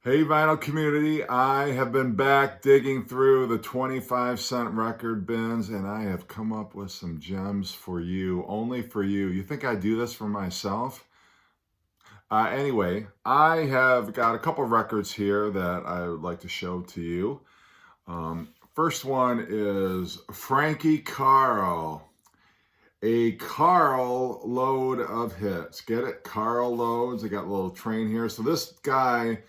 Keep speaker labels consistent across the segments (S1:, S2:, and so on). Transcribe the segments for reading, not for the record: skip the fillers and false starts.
S1: Hey, vinyl community, I have been back digging through the 25-cent record bins and I have come up with some gems for you, only for you. You think I do this for myself? Anyway, I have got a couple of records here that I would like to show to you. First one is Frankie Carl, a Carl load of hits. Get it? Carl loads. I got a little train here. So this guy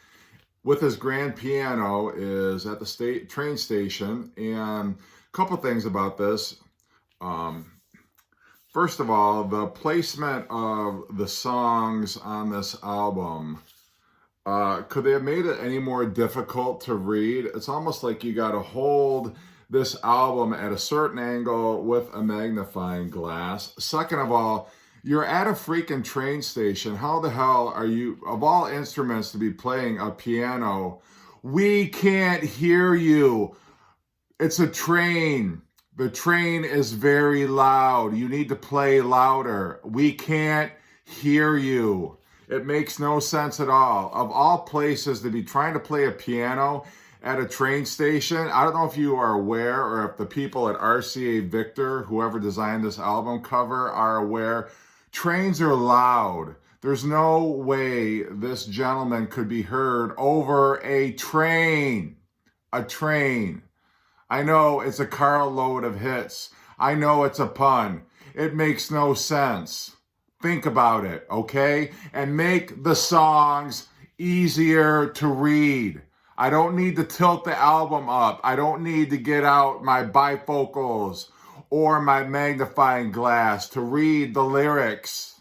S1: with his grand piano is at the train station, and a couple things about this. First of all, the placement of the songs on this album, could they have made it any more difficult to read? It's almost like you got to hold this album at a certain angle with a magnifying glass. Second of all, you're at a freaking train station. How the hell are you, of all instruments, to be playing a piano? We can't hear you. It's a train. The train is very loud. You need to play louder. We can't hear you. It makes no sense at all. Of all places to be trying to play a piano at a train station, I don't know if you are aware or if the people at RCA Victor, whoever designed this album cover, are aware. Trains are loud. There's no way this gentleman could be heard over a train. A train. I know it's a Carl load of hits. I know it's a pun. It makes no sense. Think about it, okay? And make the songs easier to read. I don't need to tilt the album up. I don't need to get out my bifocals or my magnifying glass to read the lyrics.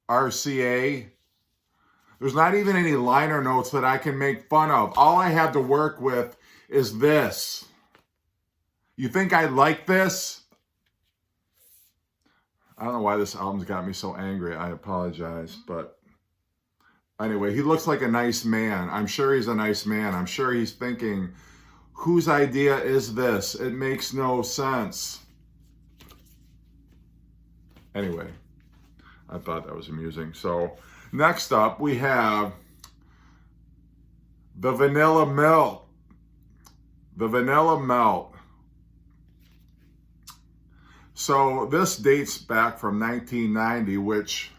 S1: RCA. There's not even any liner notes that I can make fun of. All I have to work with is this. You think I like this? I don't know why this album's got me so angry. I apologize. But anyway, he looks like a nice man. I'm sure he's a nice man. I'm sure he's thinking, whose idea is this? It makes no sense. Anyway, I thought that was amusing. So next up, we have the Vanilla Melt. The Vanilla Melt. So this dates back from 1990, which,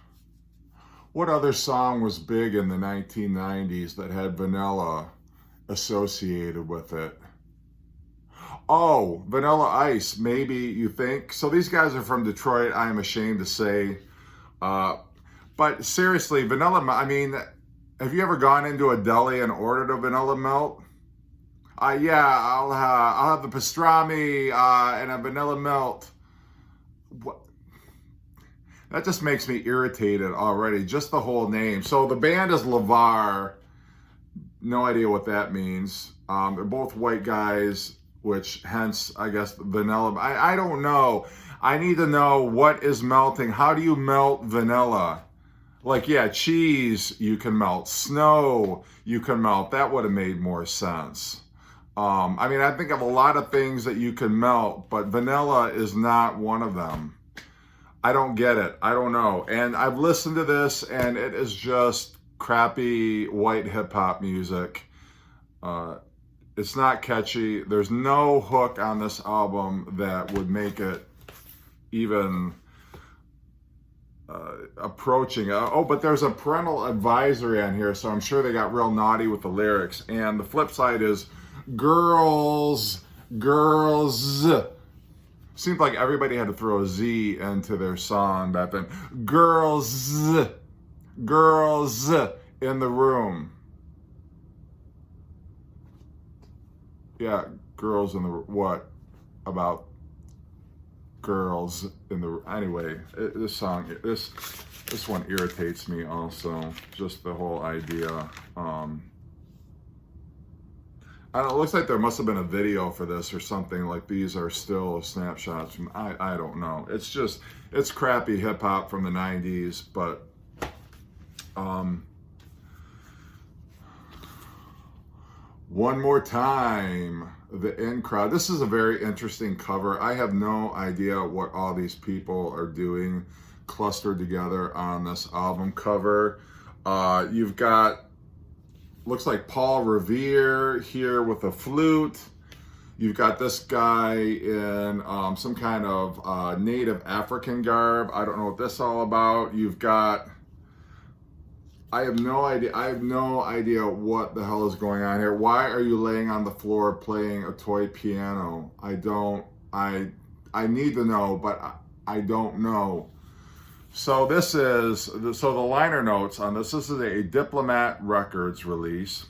S1: what other song was big in the 1990s that had vanilla associated with it? Oh, Vanilla Ice, maybe you think. So these guys are from Detroit, I am ashamed to say. But seriously, vanilla, I mean, have you ever gone into a deli and ordered a vanilla melt? Yeah, I'll have the pastrami and a vanilla melt. What? That just makes me irritated already, just the whole name. So the band is LeVar. No idea what that means. They're both white guys, which hence, I guess, vanilla. I don't know. I need to know what is melting. How do you melt vanilla? Like, yeah, cheese you can melt. Snow you can melt. That would have made more sense. I mean, I think of a lot of things that you can melt, but vanilla is not one of them. I don't get it. I don't know. And I've listened to this, and it is just crappy white hip-hop music. It's not catchy. There's no hook on this album that would make it even approaching. But there's a parental advisory on here, so I'm sure they got real naughty with the lyrics. And the flip side is girls. Seemed like everybody had to throw a Z into their song back then. Girls in the room. Yeah, girls in the, what about girls in the, anyway, this song, this one irritates me also, just the whole idea. I don't know, it looks like there must have been a video for this or something, like these are still snapshots from, I don't know. It's just, it's crappy hip hop from the 90s, but one more time, the Incred. This is a very interesting cover. I have no idea what all these people are doing clustered together on this album cover. You've got looks like Paul Revere here with a flute. You've got this guy in some kind of native African garb. I don't know what this is all about. You've got, I have no idea. I have no idea what the hell is going on here. Why are you laying on the floor playing a toy piano? I need to know, but I don't know. So the liner notes on this is a Diplomat Records release.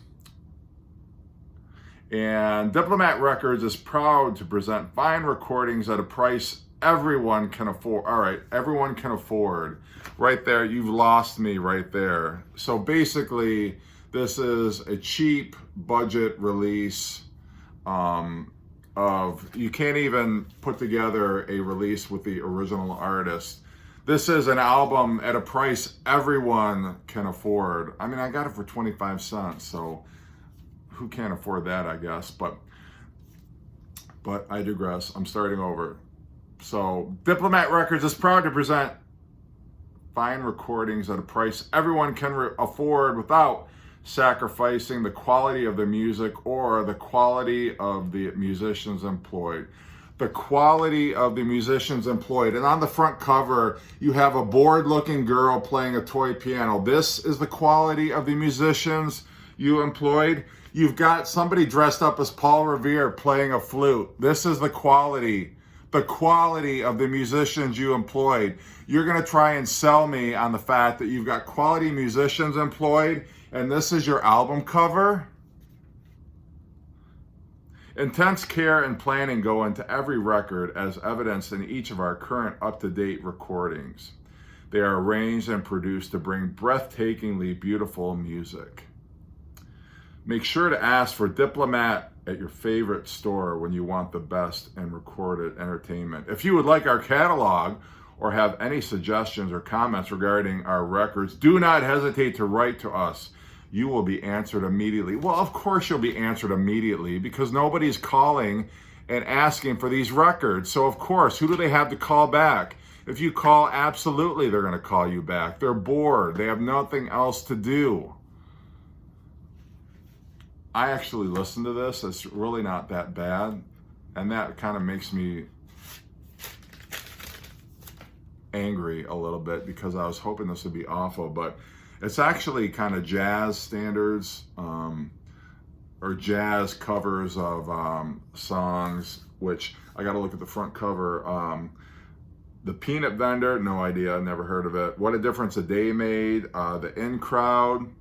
S1: And Diplomat Records is proud to present fine recordings at a price everyone can afford. All right, everyone can afford. Right there, you've lost me right there. So basically, this is a cheap budget release you can't even put together a release with the original artist. This is an album at a price everyone can afford. I mean, I got it for 25 cents, so who can't afford that, I guess, but I digress. I'm starting over. So Diplomat Records is proud to present fine recordings at a price everyone can afford without sacrificing the quality of the music or the quality of the musicians employed. The quality of the musicians employed. And on the front cover, you have a bored-looking girl playing a toy piano. This is the quality of the musicians you employed. You've got somebody dressed up as Paul Revere playing a flute. This is the quality of the musicians you employed. You're going to try and sell me on the fact that you've got quality musicians employed, and this is your album cover? Intense care and planning go into every record, as evidenced in each of our current up-to-date recordings. They are arranged and produced to bring breathtakingly beautiful music. Make sure to ask for Diplomat at your favorite store when you want the best in recorded entertainment. If you would like our catalog or have any suggestions or comments regarding our records, do not hesitate to write to us. You will be answered immediately. Well, of course you'll be answered immediately because nobody's calling and asking for these records. So of course, who do they have to call back? If you call, absolutely they're going to call you back. They're bored. They have nothing else to do. I actually listened to this. It's really not that bad. And that kind of makes me angry a little bit because I was hoping this would be awful. But it's actually kind of jazz standards or jazz covers of songs, which I got to look at the front cover. The Peanut Vendor, no idea, never heard of it. What a Difference a Day Made. The Incred.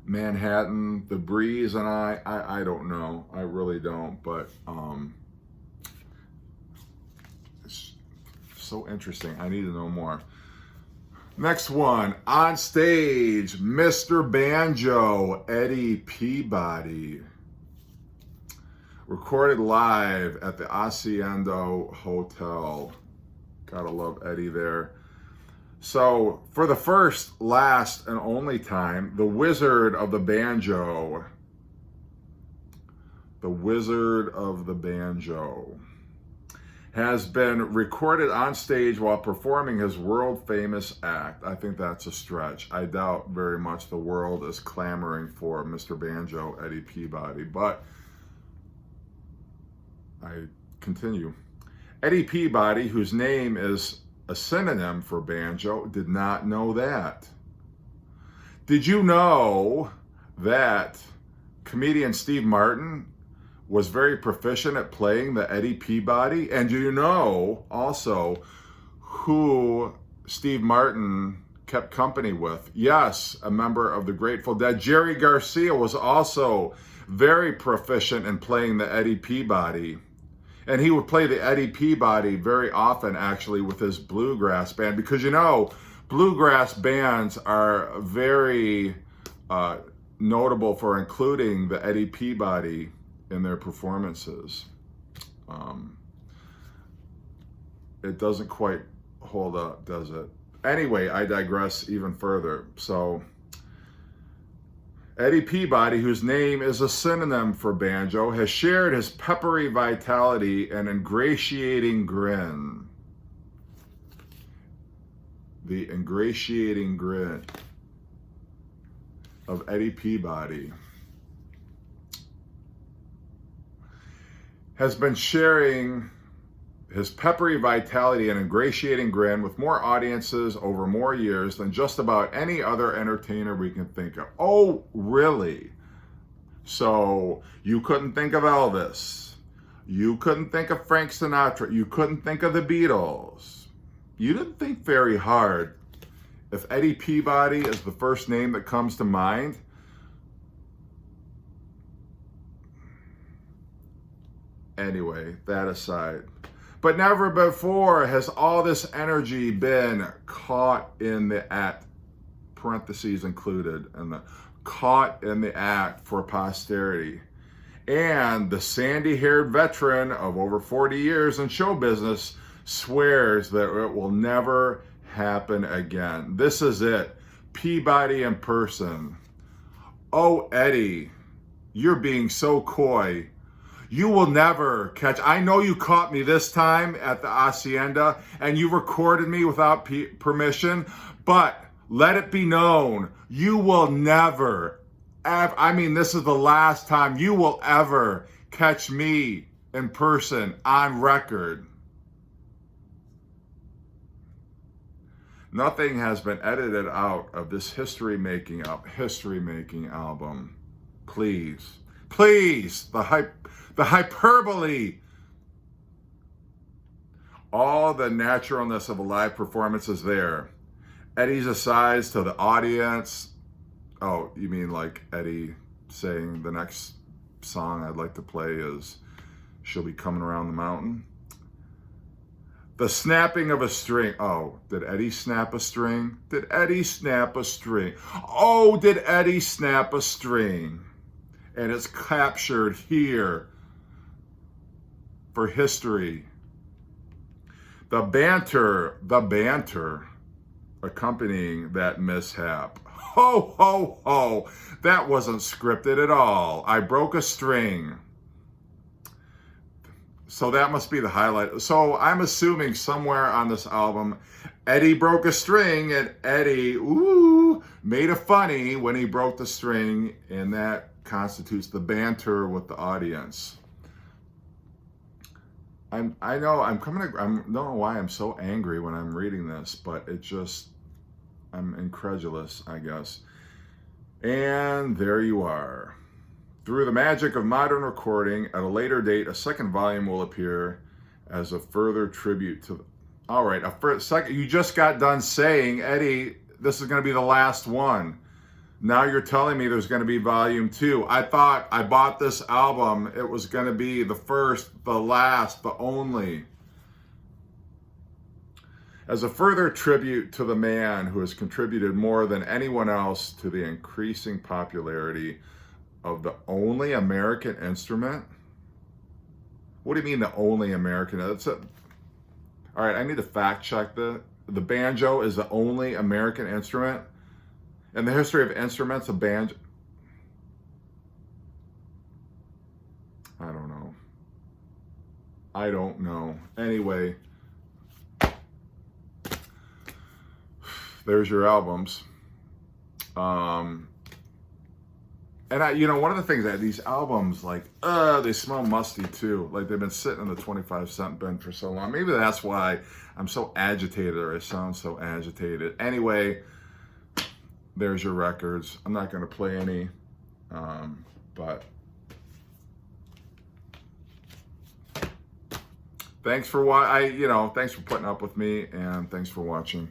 S1: Manhattan, The Breeze, and I don't know. I really don't, but it's so interesting. I need to know more. Next one, on stage, Mr. Banjo, Eddie Peabody. Recorded live at the Hacienda Hotel. Gotta love Eddie there. So, for the first, last, and only time, the Wizard of the Banjo. The Wizard of the Banjo has been recorded on stage while performing his world-famous act. I think that's a stretch. I doubt very much the world is clamoring for Mr. Banjo, Eddie Peabody, but I continue. Eddie Peabody, whose name is a synonym for banjo, did not know that. Did you know that comedian Steve Martin was very proficient at playing the Eddie Peabody? And do you know also who Steve Martin kept company with? Yes, a member of the Grateful Dead. Jerry Garcia was also very proficient in playing the Eddie Peabody. And he would play the Eddie Peabody very often, actually, with his bluegrass band. Because, you know, bluegrass bands are very notable for including the Eddie Peabody in their performances. It doesn't quite hold up, does it? Anyway, I digress even further. So, Eddie Peabody, whose name is a synonym for banjo, has shared his peppery vitality and ingratiating grin. The ingratiating grin. of Eddie Peabody has been sharing his peppery vitality and ingratiating grin with more audiences over more years than just about any other entertainer we can think of. Oh, really? So you couldn't think of Elvis. You couldn't think of Frank Sinatra. You couldn't think of the Beatles. You didn't think very hard. If Eddie Peabody is the first name that comes to mind, anyway, that aside. But never before has all this energy been caught in the act, parentheses included, and the caught in the act for posterity. And the sandy-haired veteran of over 40 years in show business swears that it will never happen again. This is it. Peabody in person. Oh, Eddie, you're being so coy. You will never catch. I know you caught me this time at the Hacienda and you recorded me without permission, but let it be known, you will never, this is the last time you will ever catch me in person on record. Nothing has been edited out of this history-making album. Please, the hyperbole. All the naturalness of a live performance is there. Eddie's asides to the audience. Oh, you mean like Eddie saying the next song I'd like to play is She'll Be Coming Around the Mountain? The snapping of a string. Oh, did Eddie snap a string? Did Eddie snap a string? Oh, did Eddie snap a string? And it's captured here for history. The banter accompanying that mishap. Ho, ho, ho. That wasn't scripted at all. I broke a string. So that must be the highlight. So I'm assuming somewhere on this album, Eddie broke a string and Eddie, made a funny when he broke the string, and that constitutes the banter with the audience. I don't know why I'm so angry when I'm reading this, but I'm incredulous, I guess. And there you are. Through the magic of modern recording, at a later date, a second volume will appear as a further tribute to... All right, you just got done saying, Eddie, this is going to be the last one. Now you're telling me there's going to be volume 2. I thought I bought this album. It was going to be the first, the last, the only. As a further tribute to the man who has contributed more than anyone else to the increasing popularity of the only American instrument? What do you mean the only American? All right, I need to fact check that. The banjo is the only American instrument? In the history of instruments, a banjo... I don't know. Anyway, there's your albums. And one of the things that these albums, they smell musty too. Like they've been sitting in the 25-cent bin for so long. Maybe that's why I'm so agitated, or I sound so agitated. Anyway, there's your records. I'm not going to play any, but thanks for thanks for putting up with me, and thanks for watching.